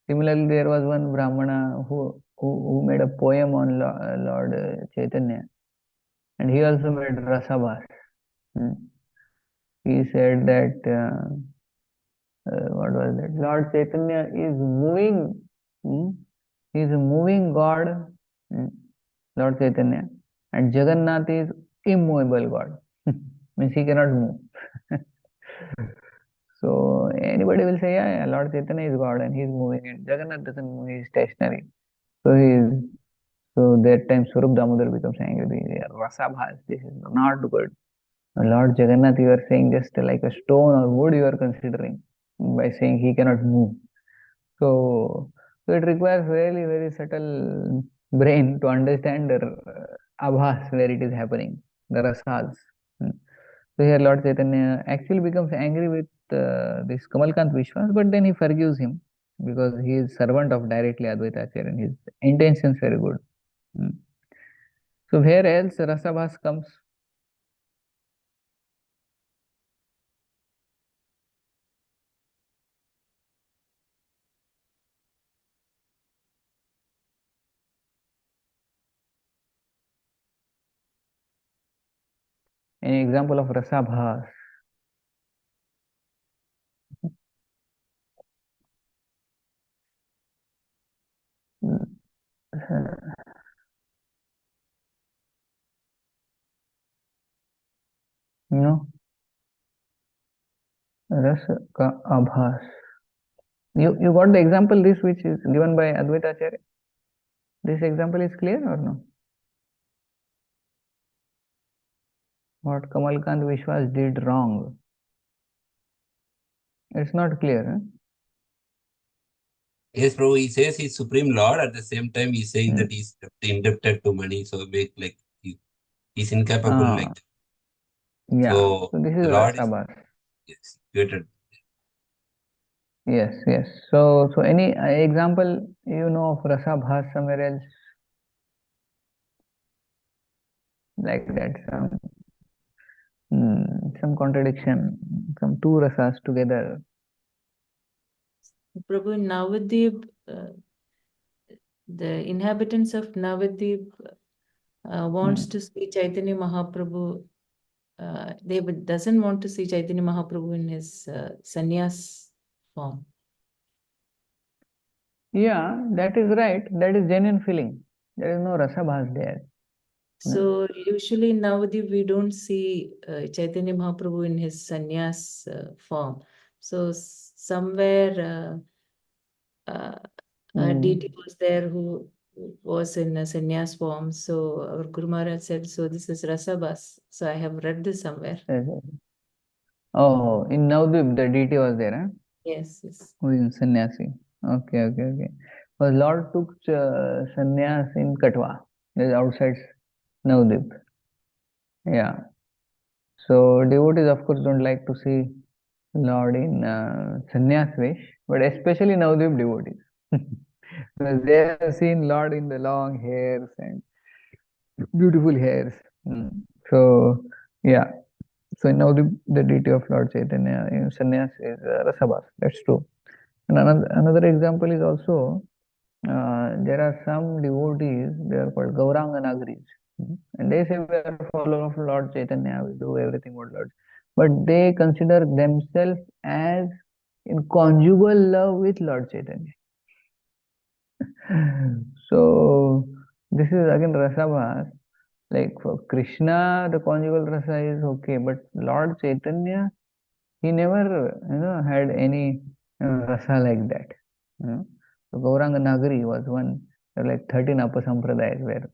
Similarly, there was one Brahmana who made a poem on Lord Chaitanya, and he also made Rasabhas. He said that what was that? Lord Chaitanya is moving. He is a moving God, Lord Chaitanya, and Jagannath is immovable God. Means he cannot move. So anybody will say, yeah, Lord Chaitanya is God and he is moving, and Jagannath doesn't move, he is stationary. So that time Swarup Damodar becomes angry. Rasabhas, this is not good. Lord Jagannath, you are saying just like a stone or wood you are considering by saying he cannot move. So it requires really very subtle brain to understand the abhas where it is happening, the rasas. So here Lord Chaitanya actually becomes angry with this Kamalkant Vishwas, but then he forgives him because he is servant of directly Advaita Ācārya and his intentions very good. So where else rasabhas comes? Any example of rasabhas? No, ras ka abhas. You got the example this which is given by Advaita Ācārya? This example is clear or no? What Kamalkant Vishwas did wrong? It's not clear. Huh? Yes, Prabhu, he says he's Supreme Lord. At the same time, he's saying that he's indebted to money. So make like he's incapable like that. Yeah. So this the is Lord rasabhas. is situated. Yes, yes. So any example you know of rasabhas somewhere else? Like that, some contradiction, some two rasas together. Prabhu, in Navadvip, the inhabitants of Navadvip wants to see Chaitanya Mahaprabhu. They doesn't want to see Chaitanya Mahaprabhu in his sannyas form. Yeah, that is right. That is genuine feeling. There is no rasabhas there. So usually in Navadvip we don't see Chaitanya Mahaprabhu in his sannyas form. So somewhere a deity was there who was in a sannyas form. So our Guru Maharaj said, so this is Rasabhas. So I have read this somewhere. Oh, in Navadvip the deity was there, huh? Yes, yes. Who is in sannyasi. Okay. Well, Lord took sannyas in Katwa, that is outside Navadvip. Yeah. So devotees of course don't like to see Lord in sannyas vesh, but especially Navadvip devotees. Because they have seen Lord in the long hairs and beautiful hairs. So yeah. So now the deity of Lord Chaitanya in sannyas is rasabhas. That's true. And another example is also there are some devotees, they are called Gauranga Nagaris. And they say we are followers of Lord Chaitanya, we do everything what Lord. But they consider themselves as in conjugal love with Lord Chaitanya. So this is again rasabhas. Like for Krishna, the conjugal rasa is okay, but Lord Chaitanya, he never, had any rasa like that. So Gauranga Nagari was one. There are like 13 Apasampradayas where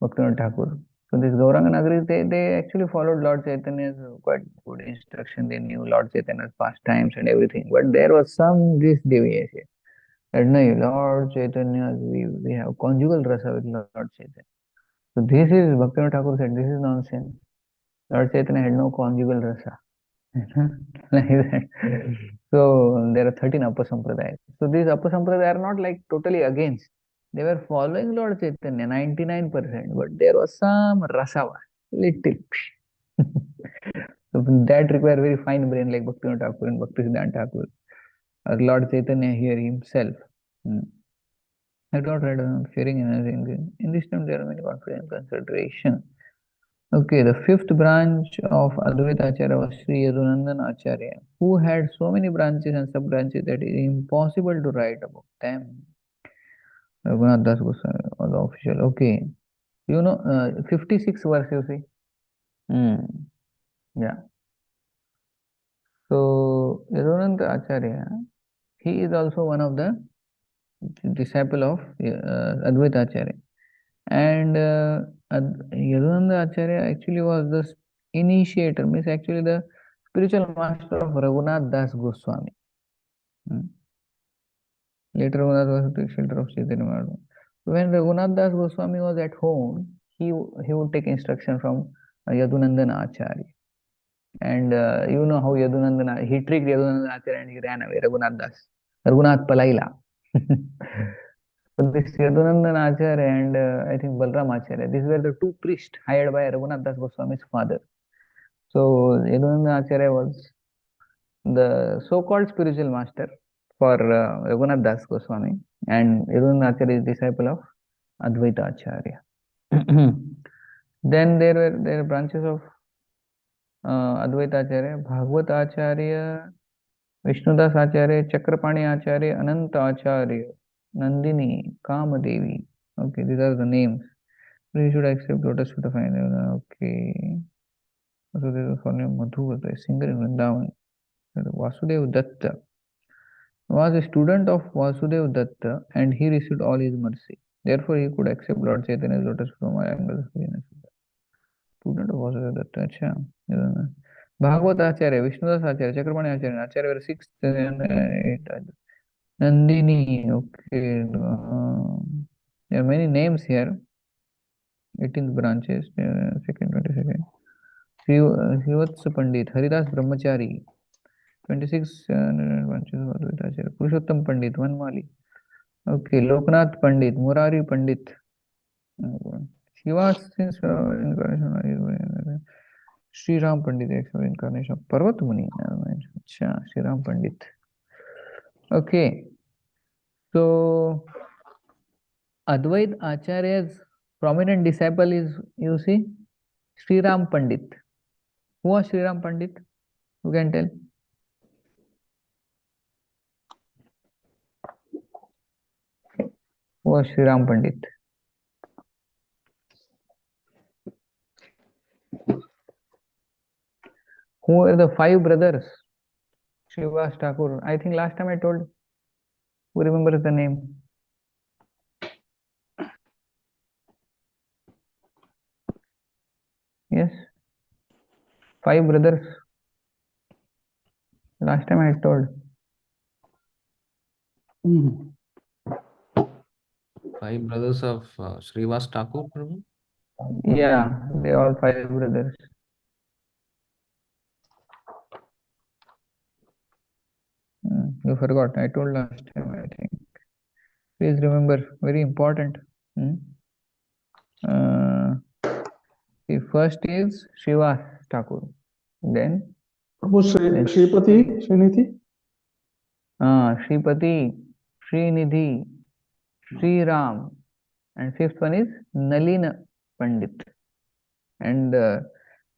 Bhaktivinoda Thakur. So this Gauranga Nagari, they actually followed Lord Chaitanya's quite good instruction. They knew Lord Chaitanya's pastimes and everything. But there was some this deviation. That no, Lord Chaitanya, we have conjugal rasa with Lord Chaitanya. So this is Bhaktivinoda Thakur said, this is nonsense. Lord Chaitanya had no conjugal rasa. Like that. So there are 13 Apasampradayas. So these Apasampradayas are not like totally against. They were following Lord Chaitanya 99%, but there was some rasava, little. So that require very fine brain like Bhaktivinoda Thakur and Bhaktisiddhanta Thakur. Or Lord Chaitanya here himself. I don't read fearing anything. In this time, there are many confident consideration. Okay, the fifth branch of Advaita Ācārya was Sri Yadunandana Ācārya, who had so many branches and sub-branches that it is impossible to write about them. Raghunath Das Goswami was the official. Okay, 56 verse you see. Yeah. So Yadunandana Ācārya, he is also one of the disciple of Advaita Ācārya. And Yadunanda Ācārya actually was the initiator, means actually the spiritual master of Raghunath Das Goswami. Later Raghunath was the shelter of Chaitanya Mahaprabhu. When Raghunath Das Goswami was at home, he would take instruction from Yadunandana Ācārya. And you know how Yadunandana, he tricked Yadunandana Ācārya and he ran away, Raghunath Das. Raghunath Palaila. So this Yadunandana Ācārya and I think Balram Ācārya, these were the two priests hired by Raghunath Das Goswami's father. So Yadunandana Ācārya was the so-called spiritual master for Raghunath Das Goswami, and Yadunandana Ācārya is disciple of Advaita Ācārya. Then there were branches of Advaita Ācārya, Bhagavata Ācārya, Vishnudas Ācārya, Chakrapani Ācārya, Ananta Ācārya, Nandini, Kamadevi. Okay, these are the names. We should accept lotus with the final. Okay. So there was one name Madhu, a singer in Vrindavan. Vasudev Datta was a student of Vasudev Datta and he received all his mercy. Therefore, he could accept Lord Chaitanya's lotus from Ayanga's holiness. Student of Vasudev Datta. Achha. Bhagavata Ācārya, Vishnudas Ācārya, Chakrapani Ācārya. Ācārya were 6th and 8th. Nandini, okay. There are many names here. 18th branches, second, 22nd. Srivatsa Pandit, Haridas Brahmachari, 26 branches of Advaita Ācārya. Purushottam Pandit, Vanmali. Okay, Loknath Pandit, Murari Pandit. Shiva since incarnation. Sri Ram Pandit, incarnation of Parvat Muni. Sri Ram Pandit. Okay. So Advaita Ācārya's prominent disciple is, you see, Sri Ram Pandit. Who was Sri Ram Pandit? Who can tell? Who was Sri Ram Pandit? Who were the 5 brothers? Srivas Thakur. I think last time I told. Who remembers the name? Yes. 5 brothers. Last time I told. 5 brothers of Srivas Thakur, Prabhu? Yeah, they are all 5 brothers. You forgot. I told last time, I think. Please remember, very important. The first is Srivas Thakur. Then Shripati, Srinidhi. Shripati, Srinidhi, Sri Ram, and 5th one is Nalina Pandit. And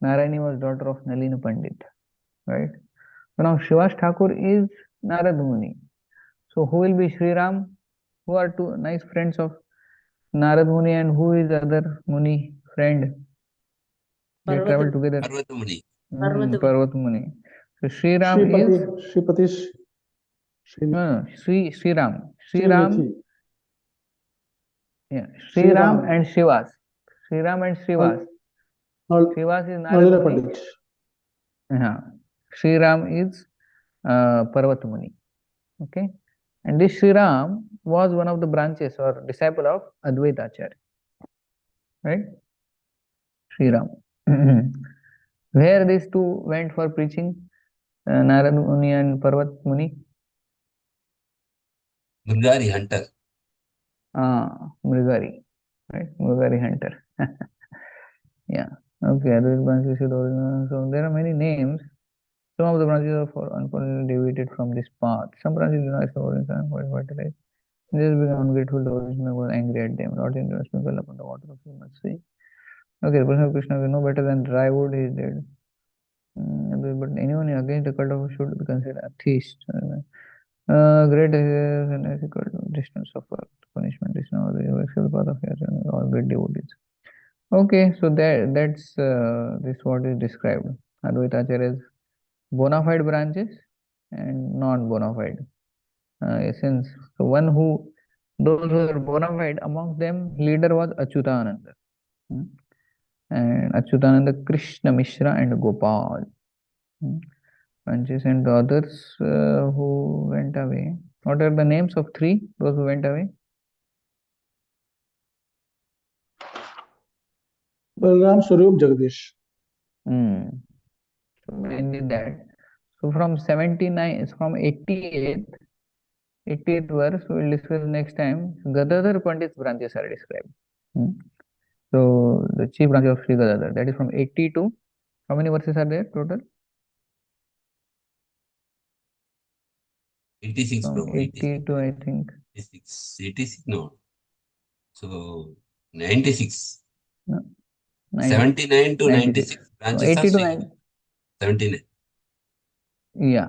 Narayani was daughter of Nalina Pandit, right? So now Srivas Thakur is Narad Muni. So who will be Sri Ram? Who are 2 nice friends of Narad Muni, and who is other Muni friend? They travel together. Parvat Muni. Parvat Muni. So Sri Ram is Shripati, Sri Ram. Sri Ram. Yeah, Sri Ram and Srivas. Sri Ram and Srivas. Srivas is Narad Muni. Sri Ram is Parvat Muni. Okay. And this Sri Ram was one of the branches or disciple of Advaita Ācārya. Right? Sri Ram. Where these 2 went for preaching, Narad Muni and Parvat Muni? Mrigari hunter. Mrigari. Right? Mrigari hunter. Yeah. Okay. So there are many names. Some of the branches are unfortunately deviated from this path. Some branches do not support Just become ungrateful, the Krishna was angry at them. Not in sprinkle upon the water of the sea. Okay, the person of Krishna is no better than dry wood, he is dead. But anyone against the cult of should be considered atheist. Great is an ethical distance suffer punishment is now the actual path of all great devotees. Okay, so that's this what is described. Advaita Ācārya's bona fide branches and non-bona fide essence. So one who, those who are bona fide, amongst them leader was Achyutananda. And Achyutananda, Krishna Mishra and Gopal. Branches and the others who went away. What are the names of three, those who went away? Balram, Swarup, Jagdish. So mainly that. So from 79, from 88th verse, we will discuss next time. Gadadhar Pandit's branches are described. So the chief branch of Sri Gadadhar, that is from 80 to, how many verses are there total? 86, From Prabhu. 80 to, I think. 86, no. So 96. No, 79 to 96 branches so 80 are to Sri 9. 79. Yeah,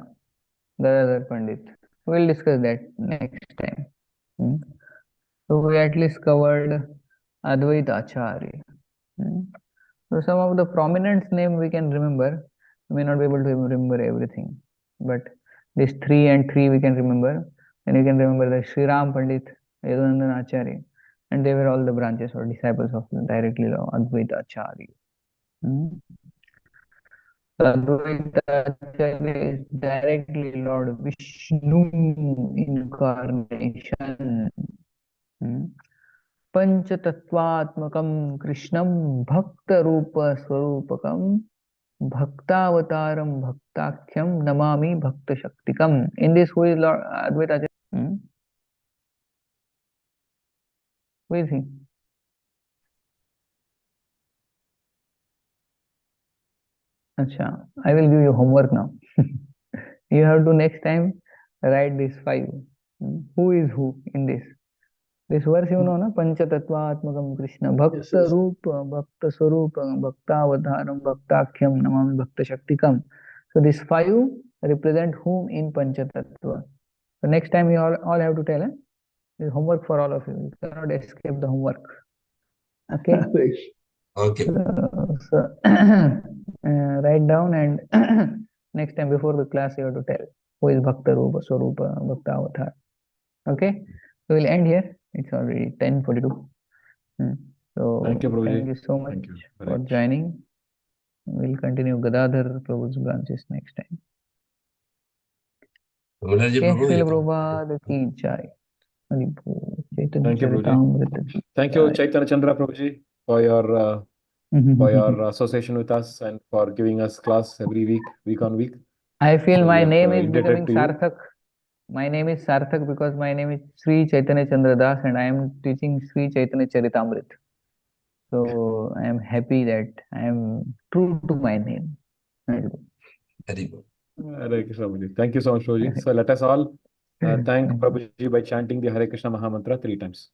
Gadadhar Pandit. We'll discuss that next time. So we at least covered Advaita Ācārya. So some of the prominent name we can remember. We may not be able to remember everything, but these 3 and 3 we can remember. And you can remember the Sri Ram Pandit, Yadunandan Ācārya, and they were all the branches or disciples of directly Advaita Ācārya. Advaita Ācārya is directly Lord Vishnu incarnation. Panchatattvatmakam Krishnam Bhakta Rupa Swarupakam Bhaktavataram Bhaktakhyam Namami Bhakta Shaktikam. In this, who is Lord Advaita Ācārya? Who is he? Acha, I will give you homework now. You have to next time write these 5. Who is who in this? This verse you know, na? Panchatattvatmakam Krishna Bhakta Rupa Bhakta Swarupa Bhaktavataram Bhaktakhyam Namami Bhakta Shaktikam. So these 5 represent whom in Panchatattva. So next time you all have to tell. This is homework for all of you. You cannot escape the homework. Okay? Okay. So write down and next time before the class you have to tell who is Bhakta Rupa Swarupa Bhaktavatar. Okay? So we'll end here. It's already 10:42. So Thank you, Prabhuji. thank you so much Thank you very for much. joining. We'll continue Gadadhar Prabhu's branches next time. Ramanarji Okay, Prabhu, Srila you can- Prabhupada ki jai. Hari Bol. Chaitanya Thank you, Prabhuji. Caritamrta ki Thank you, jai. Chaitanya Chandra Prabhuji, for your association with us and for giving us class every week on week. I feel So my we are name is indebted becoming to you. Sarthak. My name is Sarthak because my name is Sri Chaitanya Chandra Das and I am teaching Sri Chaitanya Charitamrta. So I am happy that I am true to my name. Hari Bol. Hare Krishna, Prabhuji. Thank you so much, Prabhuji. So let us all thank Prabhuji by chanting the Hare Krishna Mahamantra 3 times.